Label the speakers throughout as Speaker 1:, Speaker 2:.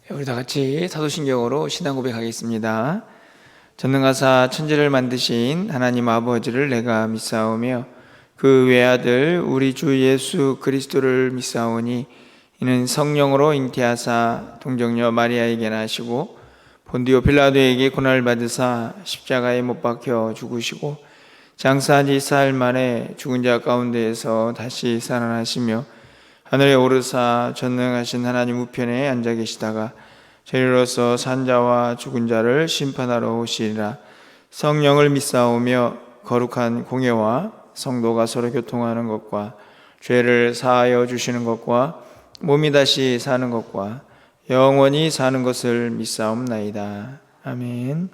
Speaker 1: 우리 다 같이 사도신경으로 신앙 고백하겠습니다. 전능하사 천지를 만드신 하나님 아버지를 내가 믿사오며 그 외아들 우리 주 예수 그리스도를 믿사오니 이는 성령으로 잉태하사 동정녀 마리아에게 나시고 본디오 빌라도에게 고난을 받으사 십자가에 못 박혀 죽으시고 장사한 지 사흘 만에 죽은 자 가운데에서 다시 살아나시며 하늘에 오르사 전능하신 하나님 우편에 앉아 계시다가 저희로서 산자와 죽은 자를 심판하러 오시리라. 성령을 믿사오며 거룩한 공예와 성도가 서로 교통하는 것과 죄를 사하여 주시는 것과 몸이 다시 사는 것과 영원히 사는 것을 믿사옵나이다. 아멘.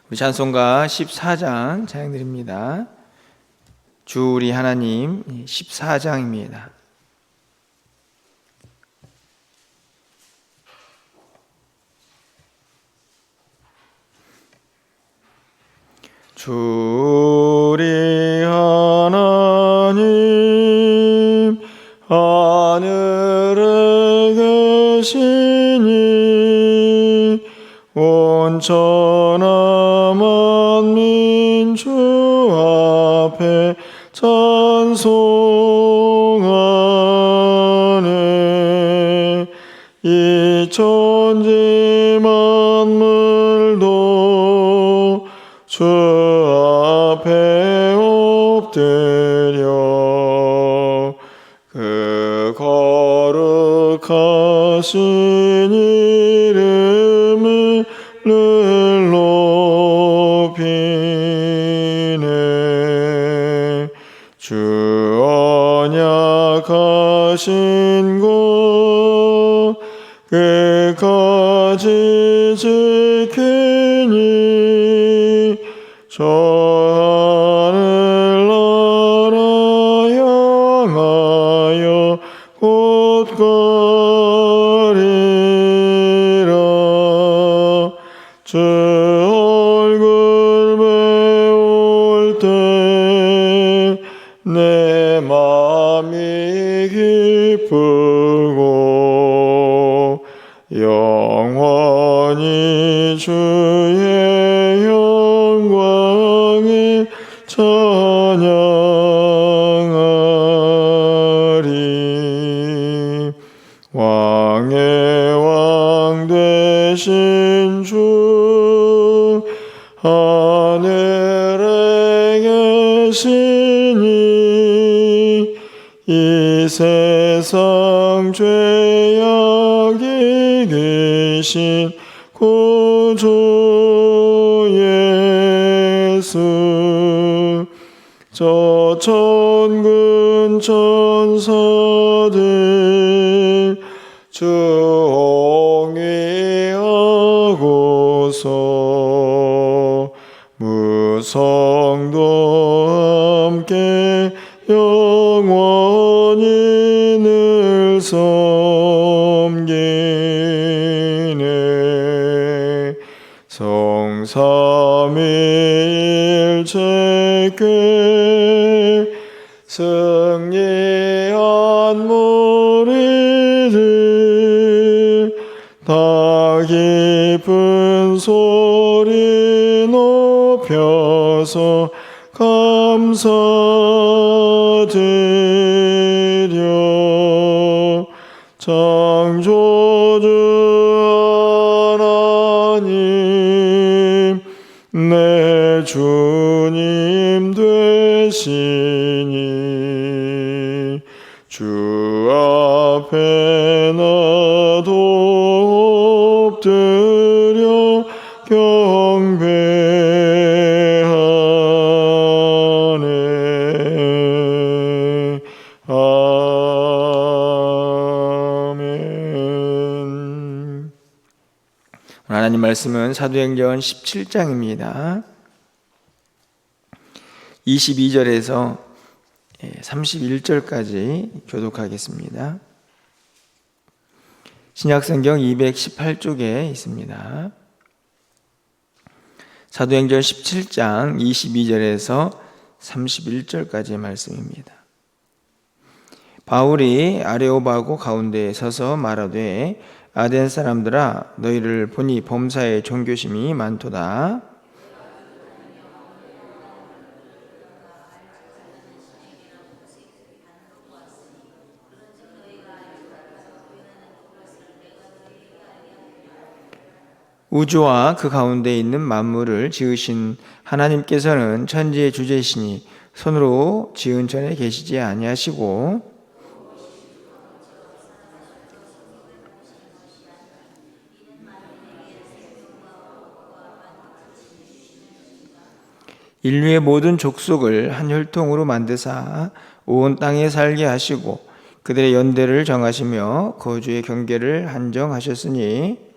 Speaker 1: 우리 찬송가 14장 찬양드립니다. 주 우리 하나님 14장입니다. 주 우리 하나님 하늘에 계시니 온천하 만민 주 앞에 찬송하네. 이 천지 만물도 주 앞에 엎드려 그 거룩하신 이름을 높이네. 주 언약하신 것 끝까지 지키니 저 하늘나라 향하여 곧 가리라. 주 얼굴 배울 때 내 마음이 기쁘고 영원히 주의 영광에 찬양하리. 왕의 왕 되신 주 하늘에 계시니 이 세상 죄악이 계신 구주 예수 저 천군 천사들 주 옹위하고서 무성도 함께 영원히 늘 섬기네. 성삼위일체께 승리한 무리들 다 깊은 소리 높여서 감사드려. 창조주 하나님 내 주님 되시니 주 앞에 나도 엎드려 경배하네. 아멘. 하나님 말씀은 사도행전 17장입니다. 22절에서 31절까지 교독하겠습니다. 신약성경 218쪽에 있습니다. 사도행전 17장 22절에서 31절까지의 말씀입니다. 바울이 아레오바고 가운데에 서서 말하되 아덴 사람들아 너희를 보니 범사에 종교심이 많도다. 우주와 그 가운데 있는 만물을 지으신 하나님께서는 천지의 주제시니 손으로 지은 전에 계시지 아니하시고 인류의 모든 족속을 한 혈통으로 만드사 온 땅에 살게 하시고 그들의 연대를 정하시며 거주의 경계를 한정하셨으니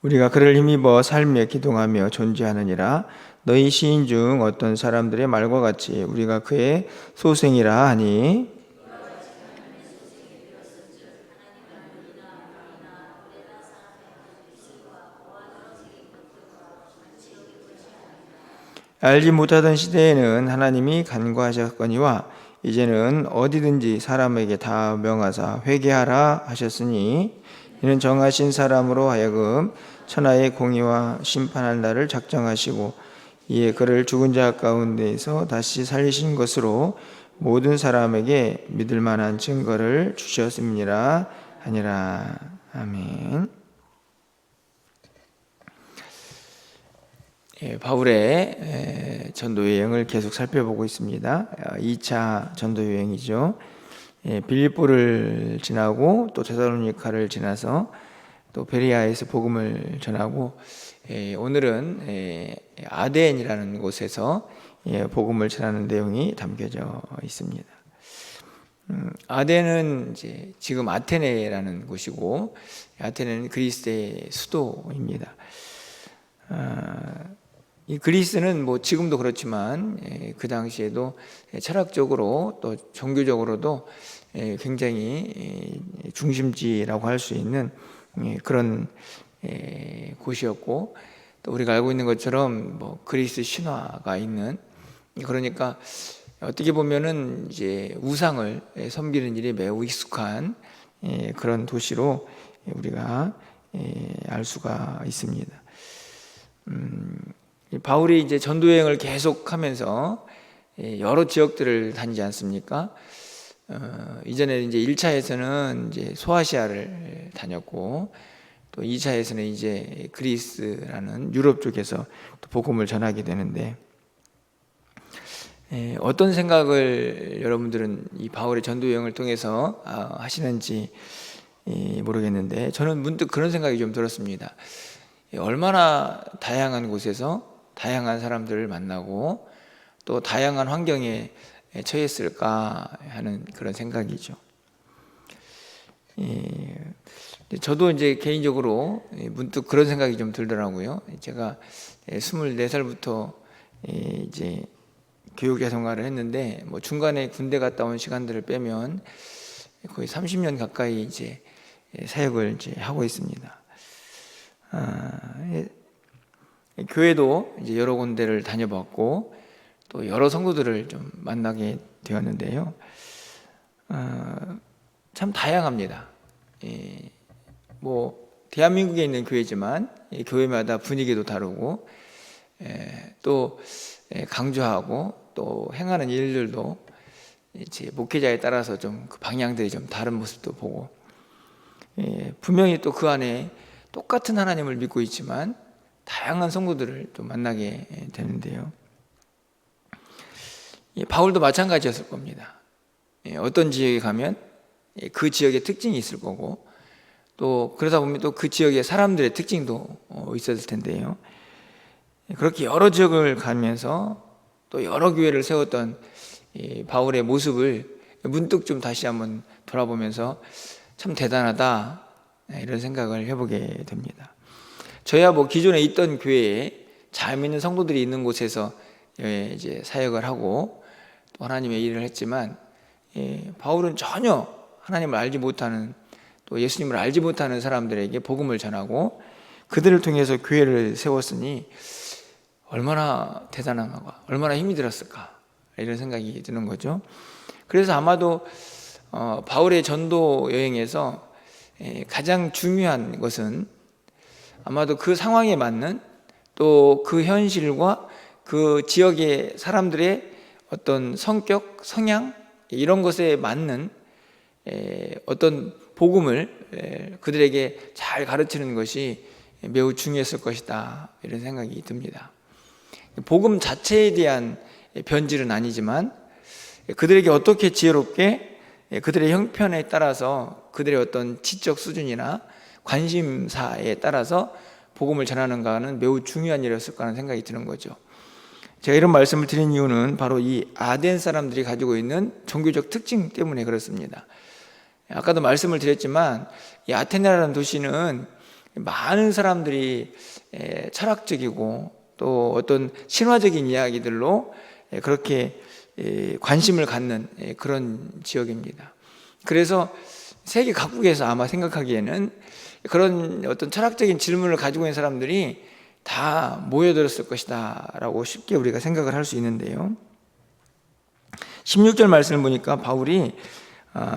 Speaker 1: 우리가 그를 힘입어 삶에 기동하며 존재하느니라. 너희 시인 중 어떤 사람들의 말과 같이 우리가 그의 소생이라 하니 알지 못하던 시대에는 하나님이 간과하셨거니와 이제는 어디든지 사람에게 다 명하사 회개하라 하셨으니 이는 정하신 사람으로 하여금 천하의 공의와 심판할 날을 작정하시고 이에 그를 죽은 자 가운데에서 다시 살리신 것으로 모든 사람에게 믿을 만한 증거를 주셨음이니라 하니라. 아멘. 바울의 전도 여행을 계속 살펴보고 있습니다. 2차 전도 여행이죠. 빌립보를 지나고 또 데살로니가를 지나서 또 베레아에서 복음을 전하고 오늘은 아덴이라는 곳에서 복음을 전하는 내용이 담겨져 있습니다. 아덴은 이제 지금 아테네라는 곳이고 아테네는 그리스의 수도입니다. 이 그리스는 뭐 지금도 그렇지만 그 당시에도 철학적으로 또 종교적으로도 굉장히 중심지라고 할 수 있는 그런 곳이었고 또 우리가 알고 있는 것처럼 뭐 그리스 신화가 있는 그러니까 어떻게 보면은 이제 우상을 섬기는 일이 매우 익숙한 그런 도시로 우리가 알 수가 있습니다. 바울이 이제 전도 여행을 계속하면서 여러 지역들을 다니지 않습니까? 이전에 이제 1차에서는 이제 소아시아를 다녔고 또 2차에서는 이제 그리스라는 유럽 쪽에서 또 복음을 전하게 되는데 어떤 생각을 여러분들은 이 바울의 전도 여행을 통해서 하시는지 모르겠는데 저는 문득 그런 생각이 좀 들었습니다. 얼마나 다양한 곳에서 다양한 사람들을 만나고 또 다양한 환경에 처했을까 하는 그런 생각이죠. 저도 이제 개인적으로 문득 그런 생각이 좀 들더라고요. 제가 24살부터 이제 교육자 생활을 했는데 뭐 중간에 군대 갔다 온 시간들을 빼면 거의 30년 가까이 이제 사역을 이제 하고 있습니다. 교회도 이제 여러 군데를 다녀봤고 또 여러 성도들을 좀 만나게 되었는데요. 참 다양합니다. 뭐 대한민국에 있는 교회지만 교회마다 분위기도 다르고 또 강조하고 또 행하는 일들도 이제 목회자에 따라서 좀 그 방향들이 좀 다른 모습도 보고 분명히 또 그 안에 똑같은 하나님을 믿고 있지만 다양한 성도들을 또 만나게 되는데요. 바울도 마찬가지였을 겁니다. 어떤 지역에 가면 그 지역의 특징이 있을 거고 또 그러다 보면 또 그 지역의 사람들의 특징도 있었을 텐데요. 그렇게 여러 지역을 가면서 또 여러 교회를 세웠던 바울의 모습을 문득 좀 다시 한번 돌아보면서 참 대단하다 이런 생각을 해보게 됩니다. 저야 뭐 기존에 있던 교회에 잘 믿는 성도들이 있는 곳에서 이제 사역을 하고 또 하나님의 일을 했지만 바울은 전혀 하나님을 알지 못하는 또 예수님을 알지 못하는 사람들에게 복음을 전하고 그들을 통해서 교회를 세웠으니 얼마나 대단한가 얼마나 힘이 들었을까 이런 생각이 드는 거죠. 그래서 아마도 바울의 전도 여행에서 가장 중요한 것은 아마도 그 상황에 맞는 또 그 현실과 그 지역의 사람들의 어떤 성격, 성향 이런 것에 맞는 어떤 복음을 그들에게 잘 가르치는 것이 매우 중요했을 것이다 이런 생각이 듭니다. 복음 자체에 대한 변질은 아니지만 그들에게 어떻게 지혜롭게 그들의 형편에 따라서 그들의 어떤 지적 수준이나 관심사에 따라서 복음을 전하는가는 매우 중요한 일이었을까 하는 생각이 드는 거죠. 제가 이런 말씀을 드린 이유는 바로 이 아덴 사람들이 가지고 있는 종교적 특징 때문에 그렇습니다. 아까도 말씀을 드렸지만 이 아테네라는 도시는 많은 사람들이 철학적이고 또 어떤 신화적인 이야기들로 그렇게 관심을 갖는 그런 지역입니다. 그래서 세계 각국에서 아마 생각하기에는 그런 어떤 철학적인 질문을 가지고 있는 사람들이 다 모여들었을 것이다 라고 쉽게 우리가 생각을 할 수 있는데요. 16절 말씀을 보니까 바울이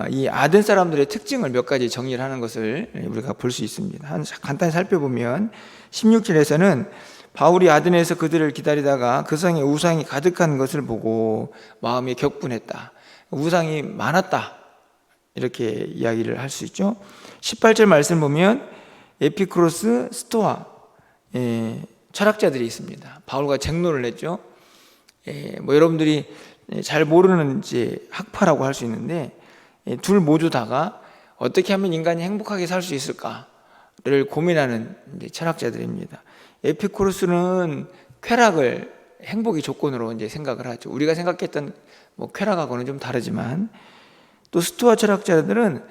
Speaker 1: 이 아덴 사람들의 특징을 몇 가지 정리를 하는 것을 우리가 볼 수 있습니다. 간단히 살펴보면 16절에서는 바울이 아덴에서 그들을 기다리다가 그 성에 우상이 가득한 것을 보고 마음이 격분했다. 우상이 많았다. 이렇게 이야기를 할 수 있죠. 18절 말씀 보면 에피크로스, 스토아 철학자들이 있습니다. 바울과 쟁론을 했죠. 뭐 여러분들이 잘 모르는 이제 학파라고 할 수 있는데 둘 모두 다가 어떻게 하면 인간이 행복하게 살 수 있을까를 고민하는 이제 철학자들입니다. 에피쿠로스는 쾌락을 행복의 조건으로 이제 생각을 하죠. 우리가 생각했던 뭐 쾌락하고는 좀 다르지만 또 스토아 철학자들은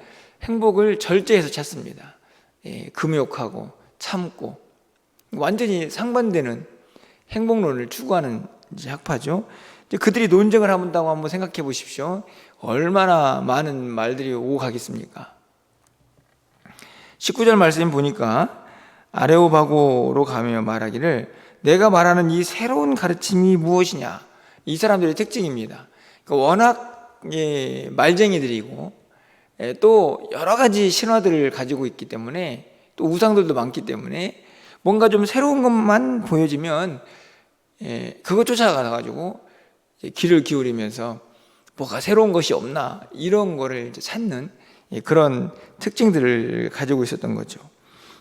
Speaker 1: 행복을 절제해서 찾습니다. 금욕하고 참고 완전히 상반되는 행복론을 추구하는 이제 학파죠. 그들이 논쟁을 한다고 한번 생각해 보십시오. 얼마나 많은 말들이 오고 가겠습니까? 19절 말씀 보니까 아레오바고로 가며 말하기를 내가 말하는 이 새로운 가르침이 무엇이냐. 이 사람들의 특징입니다. 그러니까 워낙 말쟁이들이고 또 여러 가지 신화들을 가지고 있기 때문에 또 우상들도 많기 때문에 뭔가 좀 새로운 것만 보여지면 그거 쫓아가가지고 귀를 기울이면서 뭐가 새로운 것이 없나 이런 거를 이제 찾는 그런 특징들을 가지고 있었던 거죠.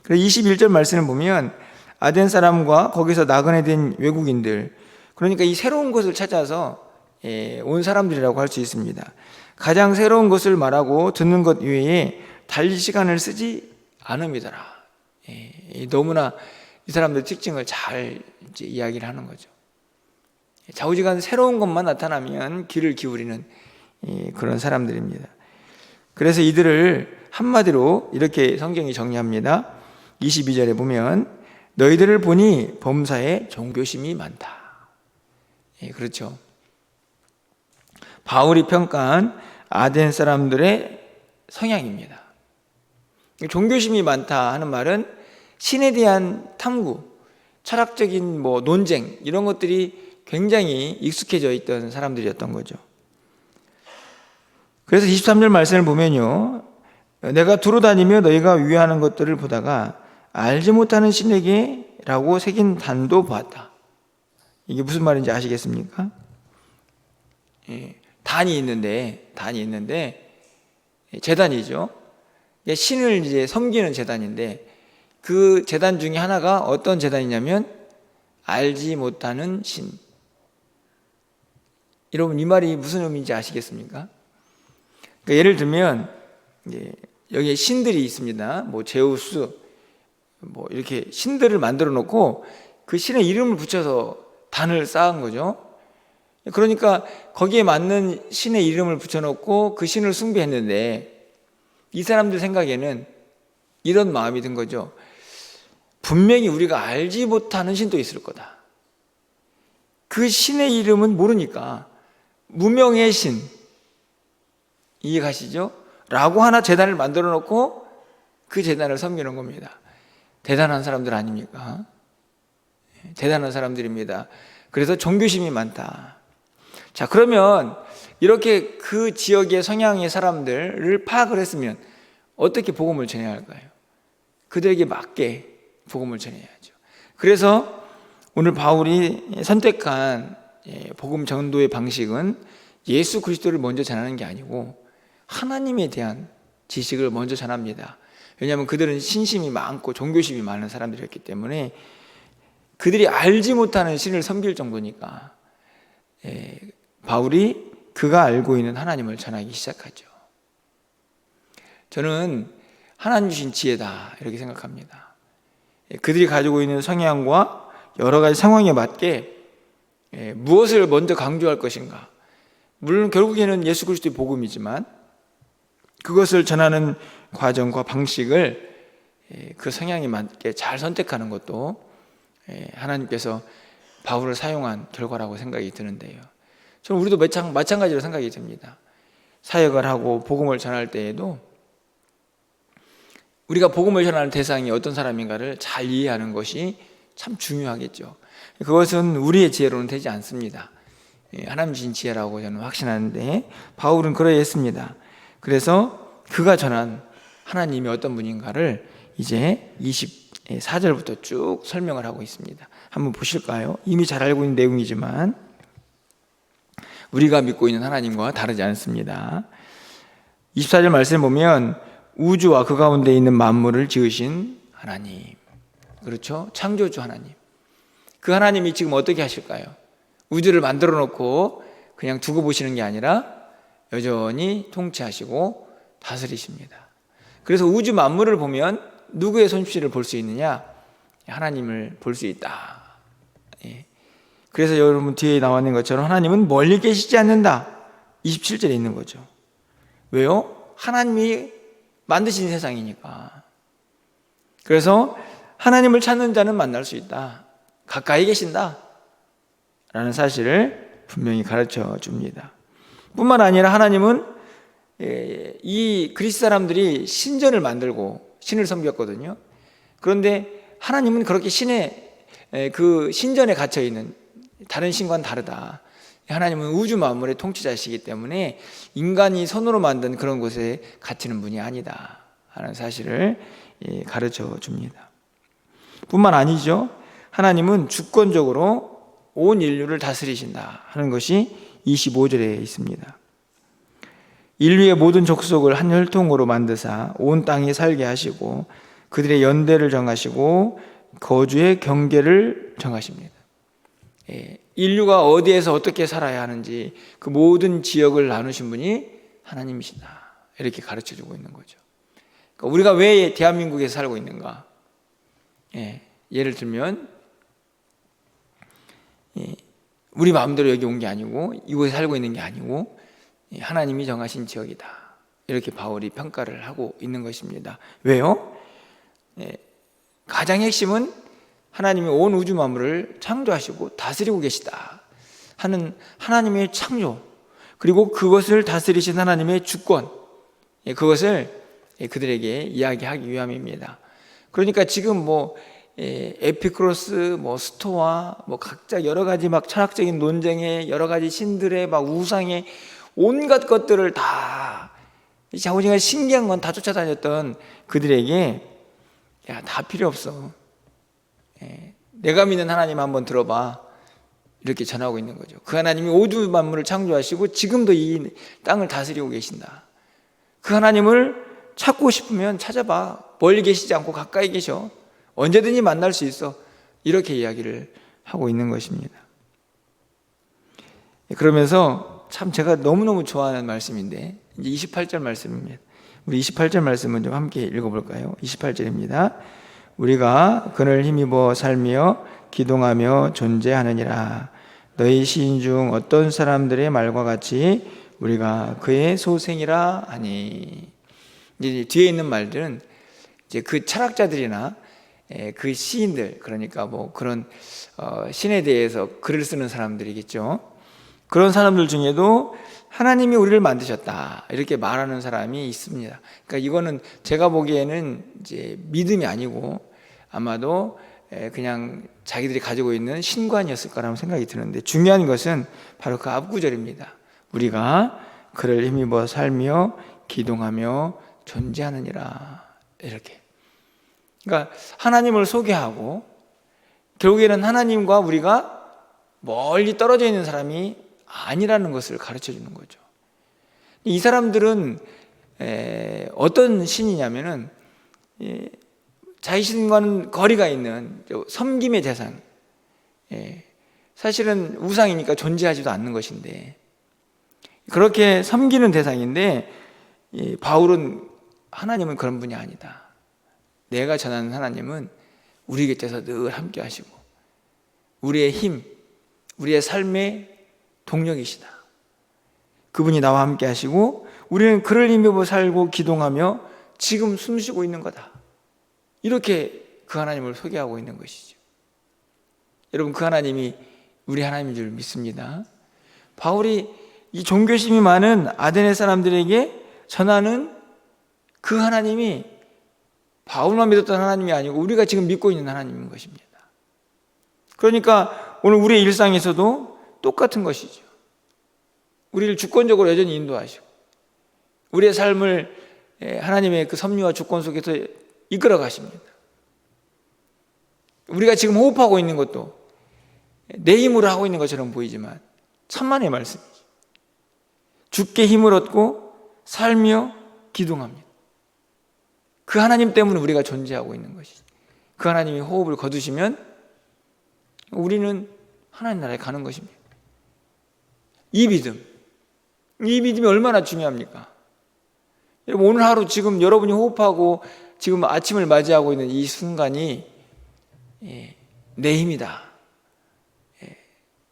Speaker 1: 그래서 21절 말씀을 보면 아덴 사람과 거기서 나그네 된 외국인들, 그러니까 이 새로운 것을 찾아서 온 사람들이라고 할 수 있습니다. 가장 새로운 것을 말하고 듣는 것 외에 달릴 시간을 쓰지 않음이더라. 너무나 이 사람들의 특징을 잘 이제 이야기를 하는 거죠. 좌우지간 새로운 것만 나타나면 귀를 기울이는 그런 사람들입니다. 그래서 이들을 한마디로 이렇게 성경이 정리합니다. 22절에 보면 너희들을 보니 범사에 종교심이 많다. 그렇죠. 바울이 평가한 아덴 사람들의 성향입니다. 종교심이 많다 하는 말은 신에 대한 탐구, 철학적인 뭐 논쟁 이런 것들이 굉장히 익숙해져 있던 사람들이었던 거죠. 그래서 23절 말씀을 보면요, 내가 두루 다니며 너희가 위하는 것들을 보다가 알지 못하는 신에게 라고 새긴 단도 보았다. 이게 무슨 말인지 아시겠습니까? 단이 있는데 제단이죠. 신을 이제 섬기는 제단인데 그 제단 중에 하나가 어떤 제단이냐면 알지 못하는 신. 여러분 이 말이 무슨 의미인지 아시겠습니까? 그러니까 예를 들면 여기에 신들이 있습니다. 뭐 제우스, 뭐 이렇게 신들을 만들어 놓고 그 신의 이름을 붙여서 단을 쌓은 거죠. 그러니까 거기에 맞는 신의 이름을 붙여놓고 그 신을 숭배했는데 이 사람들 생각에는 이런 마음이 든 거죠. 분명히 우리가 알지 못하는 신도 있을 거다. 그 신의 이름은 모르니까 무명의 신, 이해가시죠? 라고 하나 제단을 만들어 놓고 그 제단을 섬기는 겁니다. 대단한 사람들 아닙니까? 대단한 사람들입니다. 그래서 종교심이 많다. 자, 그러면 이렇게 그 지역의 성향의 사람들을 파악을 했으면 어떻게 복음을 전해야 할까요? 그들에게 맞게 복음을 전해야죠. 그래서 오늘 바울이 선택한 복음 전도의 방식은 예수 그리스도를 먼저 전하는 게 아니고 하나님에 대한 지식을 먼저 전합니다. 왜냐하면 그들은 신심이 많고 종교심이 많은 사람들이었기 때문에 그들이 알지 못하는 신을 섬길 정도니까 바울이 그가 알고 있는 하나님을 전하기 시작하죠. 저는 하나님 주신 지혜다 이렇게 생각합니다. 그들이 가지고 있는 성향과 여러 가지 상황에 맞게 무엇을 먼저 강조할 것인가. 물론 결국에는 예수 그리스도의 복음이지만 그것을 전하는 과정과 방식을 그 성향에 맞게 잘 선택하는 것도 하나님께서 바울을 사용한 결과라고 생각이 드는데요. 저는 우리도 마찬가지로 생각이 듭니다. 사역을 하고 복음을 전할 때에도 우리가 복음을 전하는 대상이 어떤 사람인가를 잘 이해하는 것이 참 중요하겠죠. 그것은 우리의 지혜로는 되지 않습니다. 하나님 주신 지혜라고 저는 확신하는데 바울은 그러했습니다. 그래서 그가 전한 하나님이 어떤 분인가를 이제 24절부터 쭉 설명을 하고 있습니다. 한번 보실까요? 이미 잘 알고 있는 내용이지만 우리가 믿고 있는 하나님과 다르지 않습니다. 24절 말씀을 보면 우주와 그 가운데 있는 만물을 지으신 하나님, 그렇죠? 창조주 하나님. 그 하나님이 지금 어떻게 하실까요? 우주를 만들어 놓고 그냥 두고 보시는 게 아니라 여전히 통치하시고 다스리십니다. 그래서 우주 만물을 보면 누구의 손실을 볼 수 있느냐? 하나님을 볼 수 있다. 그래서 여러분 뒤에 나와 있는 것처럼 하나님은 멀리 계시지 않는다. 27절에 있는 거죠. 왜요? 하나님이 만드신 세상이니까. 그래서 하나님을 찾는 자는 만날 수 있다. 가까이 계신다. 라는 사실을 분명히 가르쳐 줍니다. 뿐만 아니라 하나님은 이 그리스 사람들이 신전을 만들고 신을 섬겼거든요. 그런데 하나님은 그렇게 그 신전에 갇혀 있는 다른 신과는 다르다. 하나님은 우주 만물의 통치자이시기 때문에 인간이 손으로 만든 그런 곳에 갇히는 분이 아니다 하는 사실을 가르쳐 줍니다. 뿐만 아니죠. 하나님은 주권적으로 온 인류를 다스리신다 하는 것이 25절에 있습니다. 인류의 모든 족속을 한 혈통으로 만드사 온 땅에 살게 하시고 그들의 연대를 정하시고 거주의 경계를 정하십니다. 인류가 어디에서 어떻게 살아야 하는지 그 모든 지역을 나누신 분이 하나님이시다 이렇게 가르쳐주고 있는 거죠. 그러니까 우리가 왜 대한민국에 살고 있는가? 예를 들면 우리 마음대로 여기 온 게 아니고 이곳에 살고 있는 게 아니고 하나님이 정하신 지역이다 이렇게 바울이 평가를 하고 있는 것입니다. 왜요? 가장 핵심은 하나님이 온 우주 만물을 창조하시고 다스리고 계시다 하는 하나님의 창조, 그리고 그것을 다스리신 하나님의 주권, 그것을 그들에게 이야기하기 위함입니다. 그러니까 지금 에피크로스, 스토아, 각자 여러 가지 철학적인 논쟁에 여러 가지 신들의 우상의 온갖 것들을 다 자우지가 신기한 건 다 쫓아다녔던 그들에게 다 필요 없어. 내가 믿는 하나님 한번 들어봐. 이렇게 전하고 있는 거죠. 그 하나님이 우주 만물을 창조하시고 지금도 이 땅을 다스리고 계신다. 그 하나님을 찾고 싶으면 찾아봐. 멀리 계시지 않고 가까이 계셔. 언제든지 만날 수 있어. 이렇게 이야기를 하고 있는 것입니다. 그러면서 참 제가 너무너무 좋아하는 말씀인데 이제 28절 말씀입니다. 우리 28절 말씀은 좀 함께 읽어볼까요? 28절입니다. 우리가 그를 힘입어 살며 기동하며 존재하느니라. 너희 시인 중 어떤 사람들의 말과 같이 우리가 그의 소생이라 하니. 이제 뒤에 있는 말들은 이제 그 철학자들이나 그 시인들, 그러니까 그런 신에 대해서 글을 쓰는 사람들이겠죠. 그런 사람들 중에도 하나님이 우리를 만드셨다 이렇게 말하는 사람이 있습니다. 그러니까 이거는 제가 보기에는 이제 믿음이 아니고 아마도 그냥 자기들이 가지고 있는 신관이었을 거라는 생각이 드는데, 중요한 것은 바로 그 앞구절입니다. 우리가 그를 힘입어 살며 기동하며 존재하느니라. 이렇게. 그러니까 하나님을 소개하고 결국에는 하나님과 우리가 멀리 떨어져 있는 사람이 아니라는 것을 가르쳐 주는 거죠. 이 사람들은 어떤 신이냐면은 자기 신과는 거리가 있는 섬김의 대상, 사실은 우상이니까 존재하지도 않는 것인데 그렇게 섬기는 대상인데, 바울은 하나님은 그런 분이 아니다. 내가 전하는 하나님은 우리 곁에서 늘 함께 하시고 우리의 힘, 우리의 삶의 동력이시다. 그분이 나와 함께 하시고 우리는 그를 힘입어 살고 기동하며 지금 숨쉬고 있는 거다. 이렇게 그 하나님을 소개하고 있는 것이죠. 여러분, 그 하나님이 우리 하나님인 줄 믿습니다. 바울이 이 종교심이 많은 아테네 사람들에게 전하는 그 하나님이 바울만 믿었던 하나님이 아니고 우리가 지금 믿고 있는 하나님인 것입니다. 그러니까 오늘 우리의 일상에서도 똑같은 것이죠. 우리를 주권적으로 여전히 인도하시고 우리의 삶을 하나님의 그 섭리와 주권 속에서 이끌어 가십니다. 우리가 지금 호흡하고 있는 것도 내 힘으로 하고 있는 것처럼 보이지만 천만의 말씀이죠. 주께 힘을 얻고 살며 기동합니다. 그 하나님 때문에 우리가 존재하고 있는 것이죠. 그 하나님이 호흡을 거두시면 우리는 하나님 나라에 가는 것입니다. 이 믿음이 얼마나 중요합니까? 여러분, 오늘 하루 지금 여러분이 호흡하고 지금 아침을 맞이하고 있는 이 순간이 내 힘이다.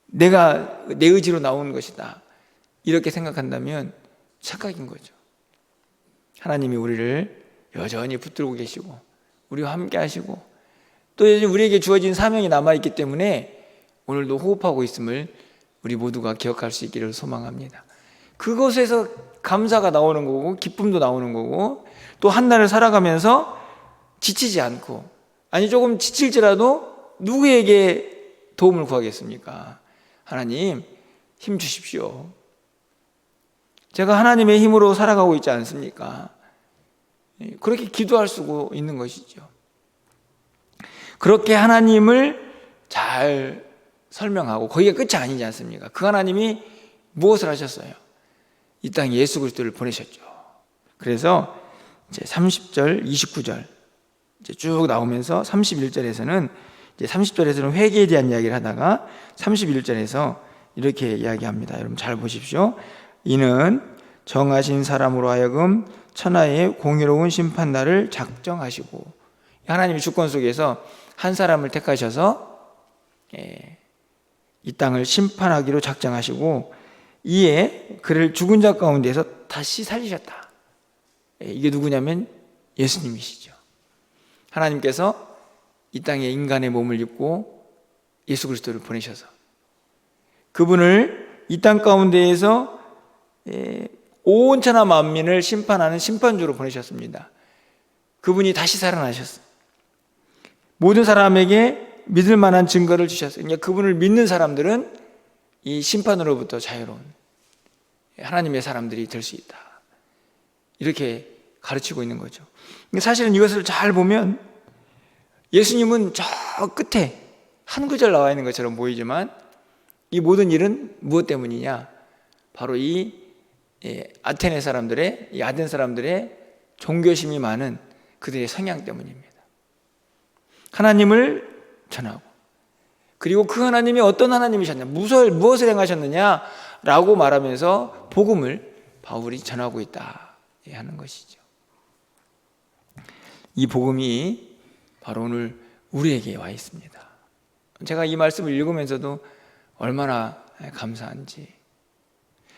Speaker 1: 내가 내 의지로 나오는 것이다. 이렇게 생각한다면 착각인 거죠. 하나님이 우리를 여전히 붙들고 계시고 우리와 함께 하시고 또 여전히 우리에게 주어진 사명이 남아있기 때문에 오늘도 호흡하고 있음을 우리 모두가 기억할 수 있기를 소망합니다. 그것에서 감사가 나오는 거고 기쁨도 나오는 거고, 또 한 날을 살아가면서 지치지 않고, 아니 조금 지칠지라도 누구에게 도움을 구하겠습니까? 하나님 힘 주십시오. 제가 하나님의 힘으로 살아가고 있지 않습니까? 그렇게 기도할 수 있는 것이죠. 그렇게 하나님을 잘 설명하고, 거기가 끝이 아니지 않습니까? 그 하나님이 무엇을 하셨어요? 이 땅에 예수 그리스도를 보내셨죠. 그래서 이제 30절, 29절 이제 쭉 나오면서 31절에서는 이제 30절에서는 회개에 대한 이야기를 하다가 31절에서 이렇게 이야기합니다. 여러분 잘 보십시오. 이는 정하신 사람으로 하여금 천하의 공의로운 심판날을 작정하시고, 하나님의 주권 속에서 한 사람을 택하셔서 이 땅을 심판하기로 작정하시고, 이에 그를 죽은 자 가운데서 다시 살리셨다. 이게 누구냐면 예수님이시죠. 하나님께서 이 땅에 인간의 몸을 입고 예수 그리스도를 보내셔서 그분을 이 땅 가운데에서 온 천하 만민을 심판하는 심판주로 보내셨습니다. 그분이 다시 살아나셨어요. 모든 사람에게 믿을 만한 증거를 주셨어요. 그러니까 그분을 믿는 사람들은 이 심판으로부터 자유로운 하나님의 사람들이 될 수 있다. 이렇게 가르치고 있는 거죠. 사실은 이것을 잘 보면 예수님은 저 끝에 한 구절 나와 있는 것처럼 보이지만 이 모든 일은 무엇 때문이냐? 바로 이 아테네 사람들의, 이 아덴 사람들의 종교심이 많은 그들의 성향 때문입니다. 하나님을 전하고, 그리고 그 하나님이 어떤 하나님이셨냐, 무엇을 행하셨느냐라고 말하면서 복음을 바울이 전하고 있다 하는 것이죠. 이 복음이 바로 오늘 우리에게 와 있습니다. 제가 이 말씀을 읽으면서도 얼마나 감사한지,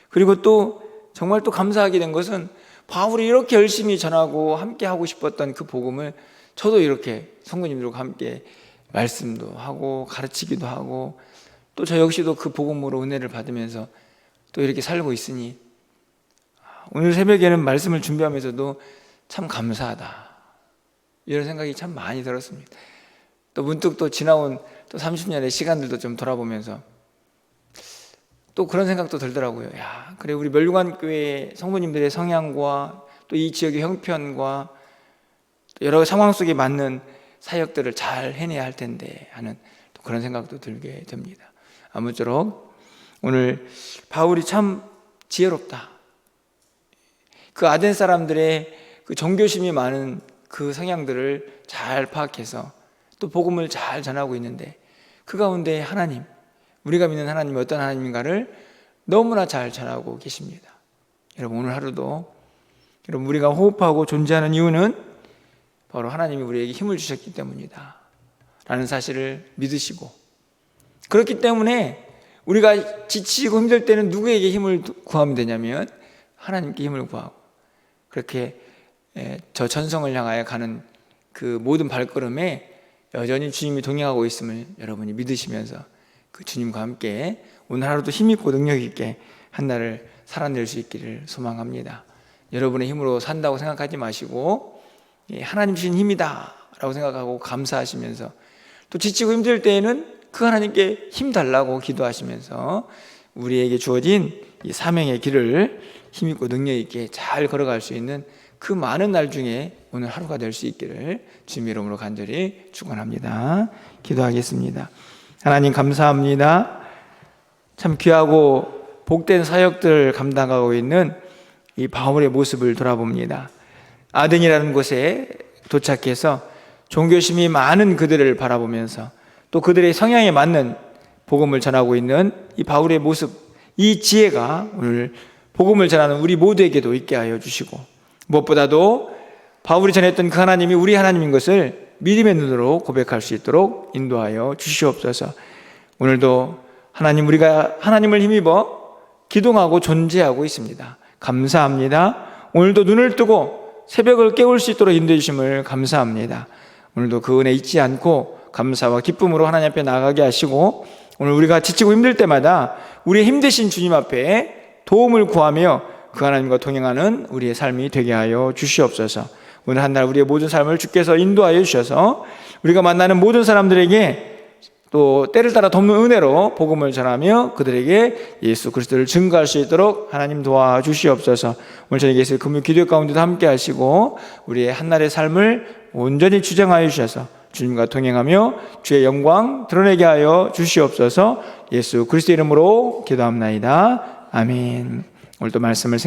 Speaker 1: 그리고 또 정말 또 감사하게 된 것은 바울이 이렇게 열심히 전하고 함께 하고 싶었던 그 복음을 저도 이렇게 성도님들과 함께 말씀도 하고 가르치기도 하고 또 저 역시도 그 복음으로 은혜를 받으면서 또 이렇게 살고 있으니 오늘 새벽에는 말씀을 준비하면서도 참 감사하다 이런 생각이 참 많이 들었습니다. 또 문득 또 지나온 또 30년의 시간들도 좀 돌아보면서 또 그런 생각도 들더라고요. 야, 그래 우리 멸류관 교회 성도님들의 성향과 또 이 지역의 형편과 여러 상황 속에 맞는 사역들을 잘 해내야 할 텐데 하는 또 그런 생각도 들게 됩니다. 아무쪼록 오늘 바울이 참 지혜롭다. 그 아덴 사람들의 그 정교심이 많은 그 성향들을 잘 파악해서 또 복음을 잘 전하고 있는데 그 가운데 하나님, 우리가 믿는 하나님이 어떤 하나님인가를 너무나 잘 전하고 계십니다. 여러분 오늘 하루도 여러분 우리가 호흡하고 존재하는 이유는 바로 하나님이 우리에게 힘을 주셨기 때문이다 라는 사실을 믿으시고, 그렇기 때문에 우리가 지치고 힘들 때는 누구에게 힘을 구하면 되냐면 하나님께 힘을 구하고, 그렇게 저 전성을 향하여 가는 그 모든 발걸음에 여전히 주님이 동행하고 있음을 여러분이 믿으시면서 그 주님과 함께 오늘 하루도 힘있고 능력있게 한 날을 살아낼 수 있기를 소망합니다. 여러분의 힘으로 산다고 생각하지 마시고 하나님 주신 힘이다 라고 생각하고 감사하시면서, 또 지치고 힘들 때에는 그 하나님께 힘 달라고 기도하시면서 우리에게 주어진 이 사명의 길을 힘있고 능력있게 잘 걸어갈 수 있는 그 많은 날 중에 오늘 하루가 될 수 있기를 주님의 이름으로 간절히 축원합니다. 기도하겠습니다. 하나님 감사합니다. 참 귀하고 복된 사역들을 감당하고 있는 이 바울의 모습을 돌아봅니다. 아덴이라는 곳에 도착해서 종교심이 많은 그들을 바라보면서 또 그들의 성향에 맞는 복음을 전하고 있는 이 바울의 모습, 이 지혜가 오늘 복음을 전하는 우리 모두에게도 있게 하여 주시고, 무엇보다도 바울이 전했던 그 하나님이 우리 하나님인 것을 믿음의 눈으로 고백할 수 있도록 인도하여 주시옵소서. 오늘도 하나님, 우리가 하나님을 힘입어 기동하고 존재하고 있습니다. 감사합니다. 오늘도 눈을 뜨고 새벽을 깨울 수 있도록 인도해 주심을 감사합니다. 오늘도 그 은혜 잊지 않고 감사와 기쁨으로 하나님 앞에 나가게 하시고, 오늘 우리가 지치고 힘들 때마다 우리의 힘드신 주님 앞에 도움을 구하며 그 하나님과 동행하는 우리의 삶이 되게 하여 주시옵소서. 오늘 한 날 우리의 모든 삶을 주께서 인도하여 주셔서 우리가 만나는 모든 사람들에게 또 때를 따라 돕는 은혜로 복음을 전하며 그들에게 예수 그리스도를 증거할 수 있도록 하나님 도와주시옵소서. 오늘 저녁에 있을 금요 기도 가운데도 함께 하시고 우리의 한날의 삶을 온전히 주장하여 주셔서 주님과 동행하며 주의 영광 드러내게 하여 주시옵소서. 예수 그리스도 이름으로 기도합나이다. 아멘. 오늘도 말씀을